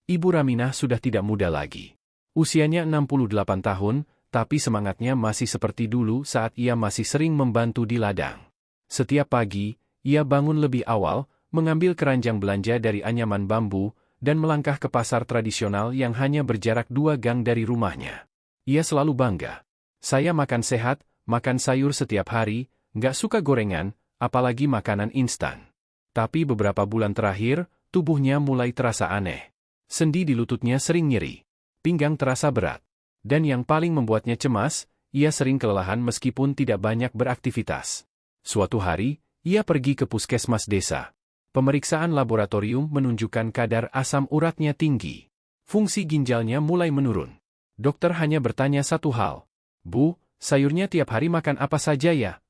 Ibu Raminah sudah tidak muda lagi. Usianya 68 tahun, tapi semangatnya masih seperti dulu saat ia masih sering membantu di ladang. Setiap pagi, ia bangun lebih awal, mengambil keranjang belanja dari anyaman bambu, dan melangkah ke pasar tradisional yang hanya berjarak 2 gang dari rumahnya. Ia selalu bangga. Saya makan sehat, makan sayur setiap hari, nggak suka gorengan, apalagi makanan instan. Tapi beberapa bulan terakhir, tubuhnya mulai terasa aneh. Sendi di lututnya sering nyeri. Pinggang terasa berat. Dan yang paling membuatnya cemas, ia sering kelelahan meskipun tidak banyak beraktivitas. Suatu hari, ia pergi ke puskesmas desa. Pemeriksaan laboratorium menunjukkan kadar asam uratnya tinggi. Fungsi ginjalnya mulai menurun. Dokter hanya bertanya satu hal. Bu, sayurnya tiap hari makan apa saja ya?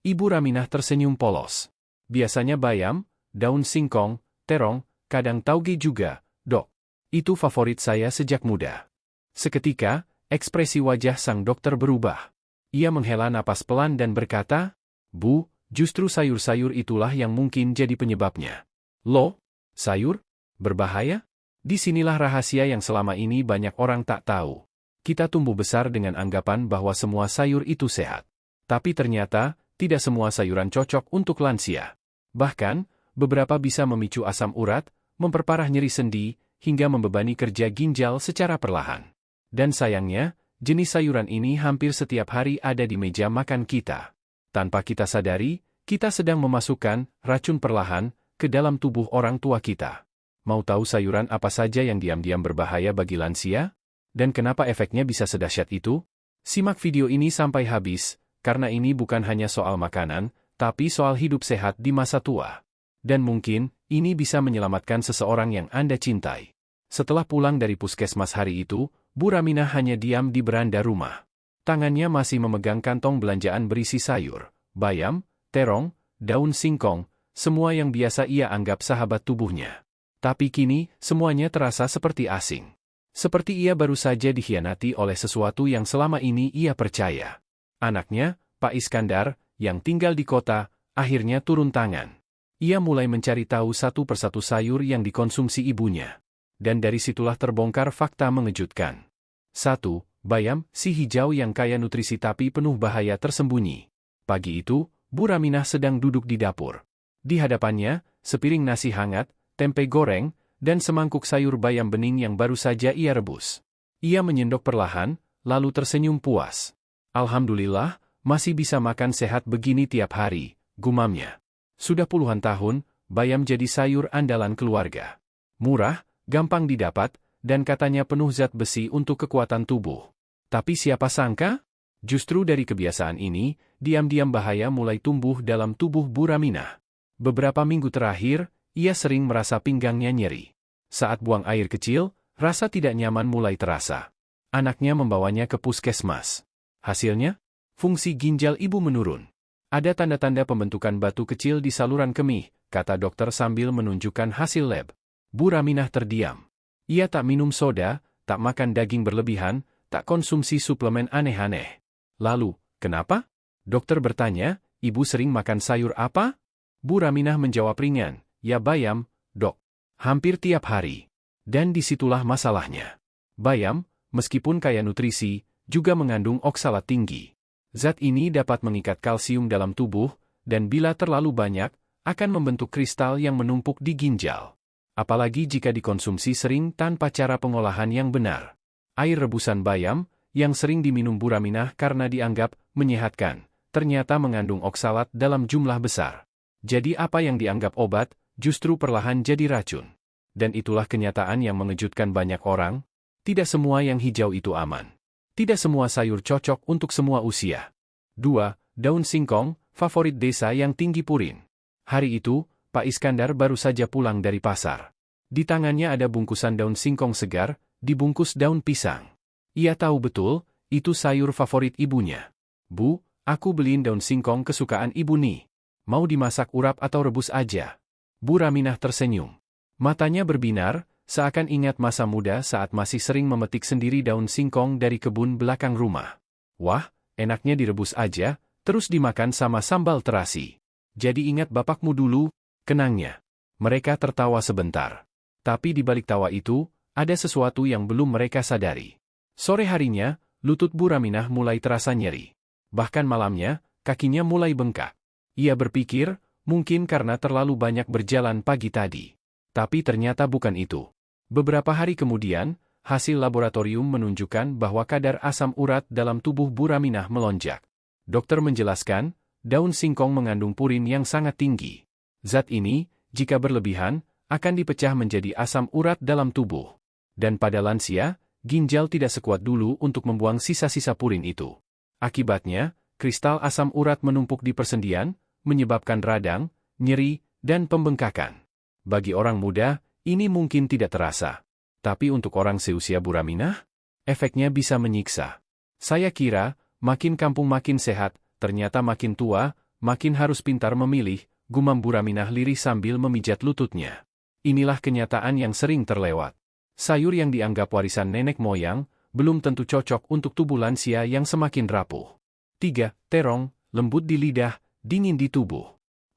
Ibu Raminah tersenyum polos. Biasanya bayam, daun singkong, terong, kadang tauge juga, Dok. Itu favorit saya sejak muda. Seketika, ekspresi wajah sang dokter berubah. Ia menghela napas pelan dan berkata, Bu, justru sayur-sayur itulah yang mungkin jadi penyebabnya. Loh, sayur? Berbahaya? Disinilah rahasia yang selama ini banyak orang tak tahu. Kita tumbuh besar dengan anggapan bahwa semua sayur itu sehat. Tapi ternyata, tidak semua sayuran cocok untuk lansia. Bahkan, beberapa bisa memicu asam urat, memperparah nyeri sendi, hingga membebani kerja ginjal secara perlahan. Dan sayangnya, jenis sayuran ini hampir setiap hari ada di meja makan kita. Tanpa kita sadari, kita sedang memasukkan racun perlahan ke dalam tubuh orang tua kita. Mau tahu sayuran apa saja yang diam-diam berbahaya bagi lansia? Dan kenapa efeknya bisa sedahsyat itu? Simak video ini sampai habis, karena ini bukan hanya soal makanan, tapi soal hidup sehat di masa tua. Dan mungkin, ini bisa menyelamatkan seseorang yang Anda cintai. Setelah pulang dari puskesmas hari itu, Bu Raminah hanya diam di beranda rumah. Tangannya masih memegang kantong belanjaan berisi sayur, bayam, terong, daun singkong, semua yang biasa ia anggap sahabat tubuhnya. Tapi kini, semuanya terasa seperti asing. Seperti ia baru saja dikhianati oleh sesuatu yang selama ini ia percaya. Anaknya, Pak Iskandar, yang tinggal di kota, akhirnya turun tangan. Ia mulai mencari tahu satu persatu sayur yang dikonsumsi ibunya. Dan dari situlah terbongkar fakta mengejutkan. 1. Bayam, si hijau yang kaya nutrisi tapi penuh bahaya tersembunyi. Pagi itu, Bu Raminah sedang duduk di dapur. Di hadapannya, sepiring nasi hangat, tempe goreng, dan semangkuk sayur bayam bening yang baru saja ia rebus. Ia menyendok perlahan, lalu tersenyum puas. Alhamdulillah, masih bisa makan sehat begini tiap hari, gumamnya. Sudah puluhan tahun, bayam jadi sayur andalan keluarga. Murah, gampang didapat, dan katanya penuh zat besi untuk kekuatan tubuh. Tapi siapa sangka? Justru dari kebiasaan ini, diam-diam bahaya mulai tumbuh dalam tubuh Bu Raminah. Beberapa minggu terakhir, ia sering merasa pinggangnya nyeri. Saat buang air kecil, rasa tidak nyaman mulai terasa. Anaknya membawanya ke puskesmas. Hasilnya, fungsi ginjal ibu menurun. Ada tanda-tanda pembentukan batu kecil di saluran kemih, kata dokter sambil menunjukkan hasil lab. Bu Raminah terdiam. Ia tak minum soda, tak makan daging berlebihan, tak konsumsi suplemen aneh-aneh. Lalu, kenapa? Dokter bertanya, ibu sering makan sayur apa? Bu Raminah menjawab ringan, ya bayam, dok. Hampir tiap hari. Dan disitulah masalahnya. Bayam, meskipun kaya nutrisi, juga mengandung oksalat tinggi. Zat ini dapat mengikat kalsium dalam tubuh, dan bila terlalu banyak, akan membentuk kristal yang menumpuk di ginjal. Apalagi jika dikonsumsi sering tanpa cara pengolahan yang benar. Air rebusan bayam, yang sering diminum Bu Raminah karena dianggap menyehatkan, ternyata mengandung oksalat dalam jumlah besar. Jadi apa yang dianggap obat, justru perlahan jadi racun. Dan itulah kenyataan yang mengejutkan banyak orang. Tidak semua yang hijau itu aman. Tidak semua sayur cocok untuk semua usia. 2. Daun singkong, favorit desa yang tinggi purin. Hari itu, Pak Iskandar baru saja pulang dari pasar. Di tangannya ada bungkusan daun singkong segar, dibungkus daun pisang. Ia tahu betul, itu sayur favorit ibunya. Bu, aku beliin daun singkong kesukaan ibu nih. Mau dimasak urap atau rebus aja? Bu Raminah tersenyum. Matanya berbinar, seakan ingat masa muda saat masih sering memetik sendiri daun singkong dari kebun belakang rumah. Wah, enaknya direbus aja, terus dimakan sama sambal terasi. Jadi ingat bapakmu dulu, kenangnya. Mereka tertawa sebentar. Tapi di balik tawa itu, Ada sesuatu yang belum mereka sadari. Sore harinya, lutut Bu Raminah mulai terasa nyeri. Bahkan malamnya, kakinya mulai bengkak. Ia berpikir, mungkin karena terlalu banyak berjalan pagi tadi. Tapi ternyata bukan itu. Beberapa hari kemudian, hasil laboratorium menunjukkan bahwa kadar asam urat dalam tubuh Bu Raminah melonjak. Dokter menjelaskan, daun singkong mengandung purin yang sangat tinggi. Zat ini, jika berlebihan, akan dipecah menjadi asam urat dalam tubuh. Dan pada lansia, ginjal tidak sekuat dulu untuk membuang sisa-sisa purin itu. Akibatnya, kristal asam urat menumpuk di persendian, menyebabkan radang, nyeri, dan pembengkakan. Bagi orang muda, ini mungkin tidak terasa. Tapi untuk orang seusia Bu Raminah, efeknya bisa menyiksa. Saya kira, makin kampung makin sehat, ternyata makin tua, makin harus pintar memilih, gumam Bu Raminah lirih sambil memijat lututnya. Inilah kenyataan yang sering terlewat. Sayur yang dianggap warisan nenek moyang, belum tentu cocok untuk tubuh lansia yang semakin rapuh. 3. Terong, lembut di lidah, dingin di tubuh.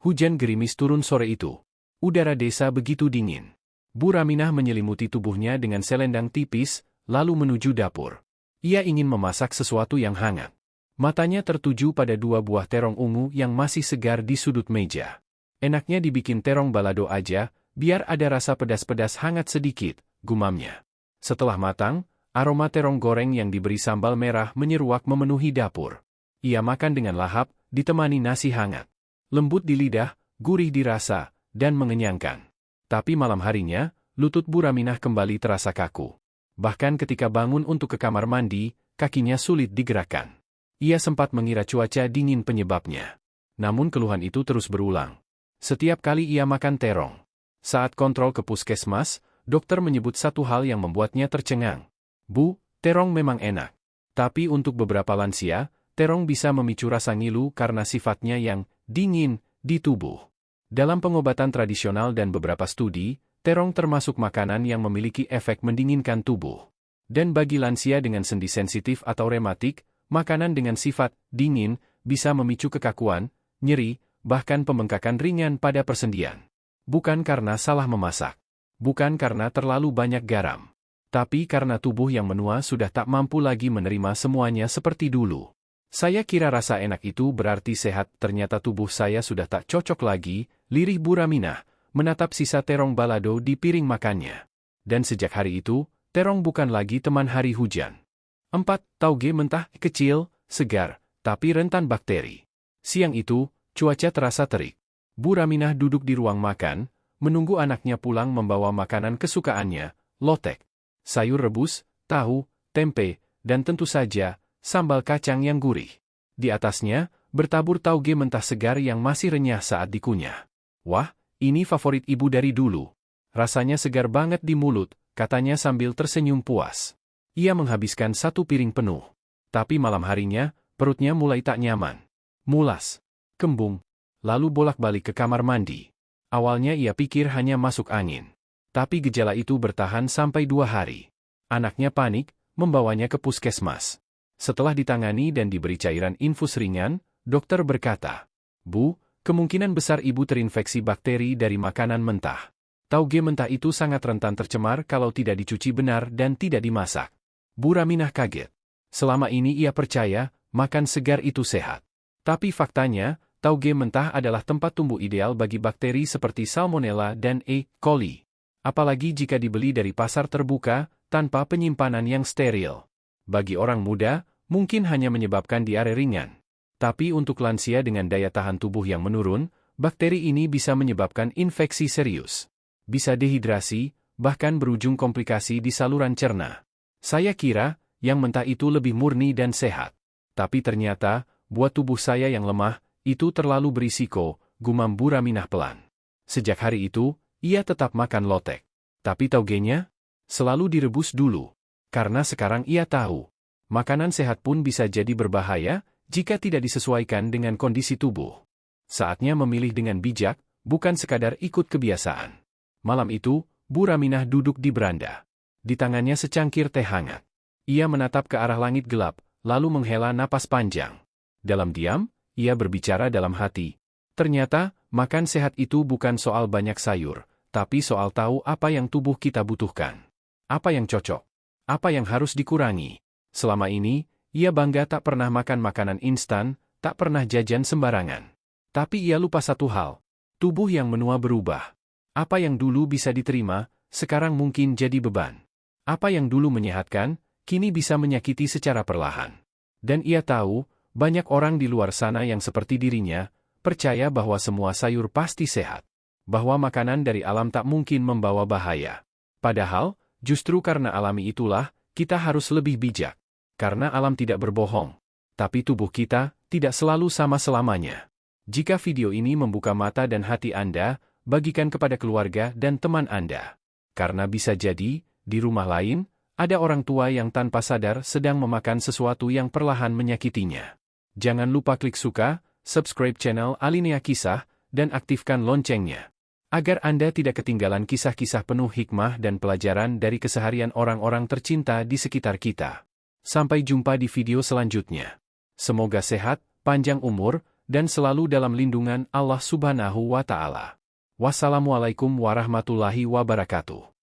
Hujan gerimis turun sore itu. Udara desa begitu dingin. Bu Raminah menyelimuti tubuhnya dengan selendang tipis, lalu menuju dapur. Ia ingin memasak sesuatu yang hangat. Matanya tertuju pada 2 buah terong ungu yang masih segar di sudut meja. Enaknya dibikin terong balado aja, biar ada rasa pedas-pedas hangat sedikit, gumamnya. Setelah matang, aroma terong goreng yang diberi sambal merah menyeruak memenuhi dapur. Ia makan dengan lahap, ditemani nasi hangat. Lembut di lidah, gurih di rasa, dan mengenyangkan. Tapi malam harinya, lutut Bu Raminah kembali terasa kaku. Bahkan ketika bangun untuk ke kamar mandi, kakinya sulit digerakkan. Ia sempat mengira cuaca dingin penyebabnya. Namun keluhan itu terus berulang. Setiap kali ia makan terong. Saat kontrol ke puskesmas, dokter menyebut satu hal yang membuatnya tercengang. Bu, terong memang enak. Tapi untuk beberapa lansia, terong bisa memicu rasa ngilu karena sifatnya yang dingin di tubuh. Dalam pengobatan tradisional dan beberapa studi, terong termasuk makanan yang memiliki efek mendinginkan tubuh. Dan bagi lansia dengan sendi sensitif atau rematik, makanan dengan sifat dingin bisa memicu kekakuan, nyeri, bahkan pembengkakan ringan pada persendian. Bukan karena salah memasak. Bukan karena terlalu banyak garam. Tapi karena tubuh yang menua sudah tak mampu lagi menerima semuanya seperti dulu. Saya kira rasa enak itu berarti sehat, ternyata tubuh saya sudah tak cocok lagi, lirih Bu Raminah, menatap sisa terong balado di piring makannya. Dan sejak hari itu, terong bukan lagi teman hari hujan. 4. Tauge mentah, kecil, segar, tapi rentan bakteri. Siang itu, cuaca terasa terik. Bu Raminah duduk di ruang makan, menunggu anaknya pulang membawa makanan kesukaannya, lotek, sayur rebus, tahu, tempe, dan tentu saja, sambal kacang yang gurih. Di atasnya, bertabur tauge mentah segar yang masih renyah saat dikunyah. Wah, ini favorit ibu dari dulu. Rasanya segar banget di mulut, katanya sambil tersenyum puas. Ia menghabiskan 1 piring penuh. Tapi malam harinya, perutnya mulai tak nyaman. Mulas, kembung, lalu bolak-balik ke kamar mandi. Awalnya ia pikir hanya masuk angin. Tapi gejala itu bertahan sampai 2 hari. Anaknya panik, membawanya ke puskesmas. Setelah ditangani dan diberi cairan infus ringan, dokter berkata, Bu, kemungkinan besar ibu terinfeksi bakteri dari makanan mentah. Tauge mentah itu sangat rentan tercemar kalau tidak dicuci benar dan tidak dimasak. Bu Raminah kaget. Selama ini ia percaya, makan segar itu sehat. Tapi faktanya, tauge mentah adalah tempat tumbuh ideal bagi bakteri seperti Salmonella dan E. coli. Apalagi jika dibeli dari pasar terbuka, tanpa penyimpanan yang steril. Bagi orang muda, mungkin hanya menyebabkan diare ringan. Tapi untuk lansia dengan daya tahan tubuh yang menurun, bakteri ini bisa menyebabkan infeksi serius. Bisa dehidrasi, bahkan berujung komplikasi di saluran cerna. Saya kira, yang mentah itu lebih murni dan sehat. Tapi ternyata, buat tubuh saya yang lemah, itu terlalu berisiko, gumam Bu Raminah pelan. Sejak hari itu, ia tetap makan lotek. Tapi taugenya? Selalu direbus dulu. Karena sekarang ia tahu, makanan sehat pun bisa jadi berbahaya, jika tidak disesuaikan dengan kondisi tubuh. Saatnya memilih dengan bijak, bukan sekadar ikut kebiasaan. Malam itu, Bu Raminah duduk di beranda. Di tangannya secangkir teh hangat. Ia menatap ke arah langit gelap, lalu menghela napas panjang. Dalam diam, ia berbicara dalam hati. Ternyata, makan sehat itu bukan soal banyak sayur, tapi soal tahu apa yang tubuh kita butuhkan. Apa yang cocok? Apa yang harus dikurangi? Selama ini, ia bangga tak pernah makan makanan instan, tak pernah jajan sembarangan. Tapi ia lupa satu hal. Tubuh yang menua berubah. Apa yang dulu bisa diterima, sekarang mungkin jadi beban. Apa yang dulu menyehatkan, kini bisa menyakiti secara perlahan. Dan ia tahu, banyak orang di luar sana yang seperti dirinya, percaya bahwa semua sayur pasti sehat. Bahwa makanan dari alam tak mungkin membawa bahaya. Padahal, justru karena alami itulah, kita harus lebih bijak. Karena alam tidak berbohong. Tapi tubuh kita, tidak selalu sama selamanya. Jika video ini membuka mata dan hati Anda, bagikan kepada keluarga dan teman Anda. Karena bisa jadi, di rumah lain, ada orang tua yang tanpa sadar sedang memakan sesuatu yang perlahan menyakitinya. Jangan lupa klik suka, subscribe channel Alinea Kisah, dan aktifkan loncengnya. Agar Anda tidak ketinggalan kisah-kisah penuh hikmah dan pelajaran dari keseharian orang-orang tercinta di sekitar kita. Sampai jumpa di video selanjutnya. Semoga sehat, panjang umur, dan selalu dalam lindungan Allah Subhanahu wa Ta'ala. Wassalamualaikum warahmatullahi wabarakatuh.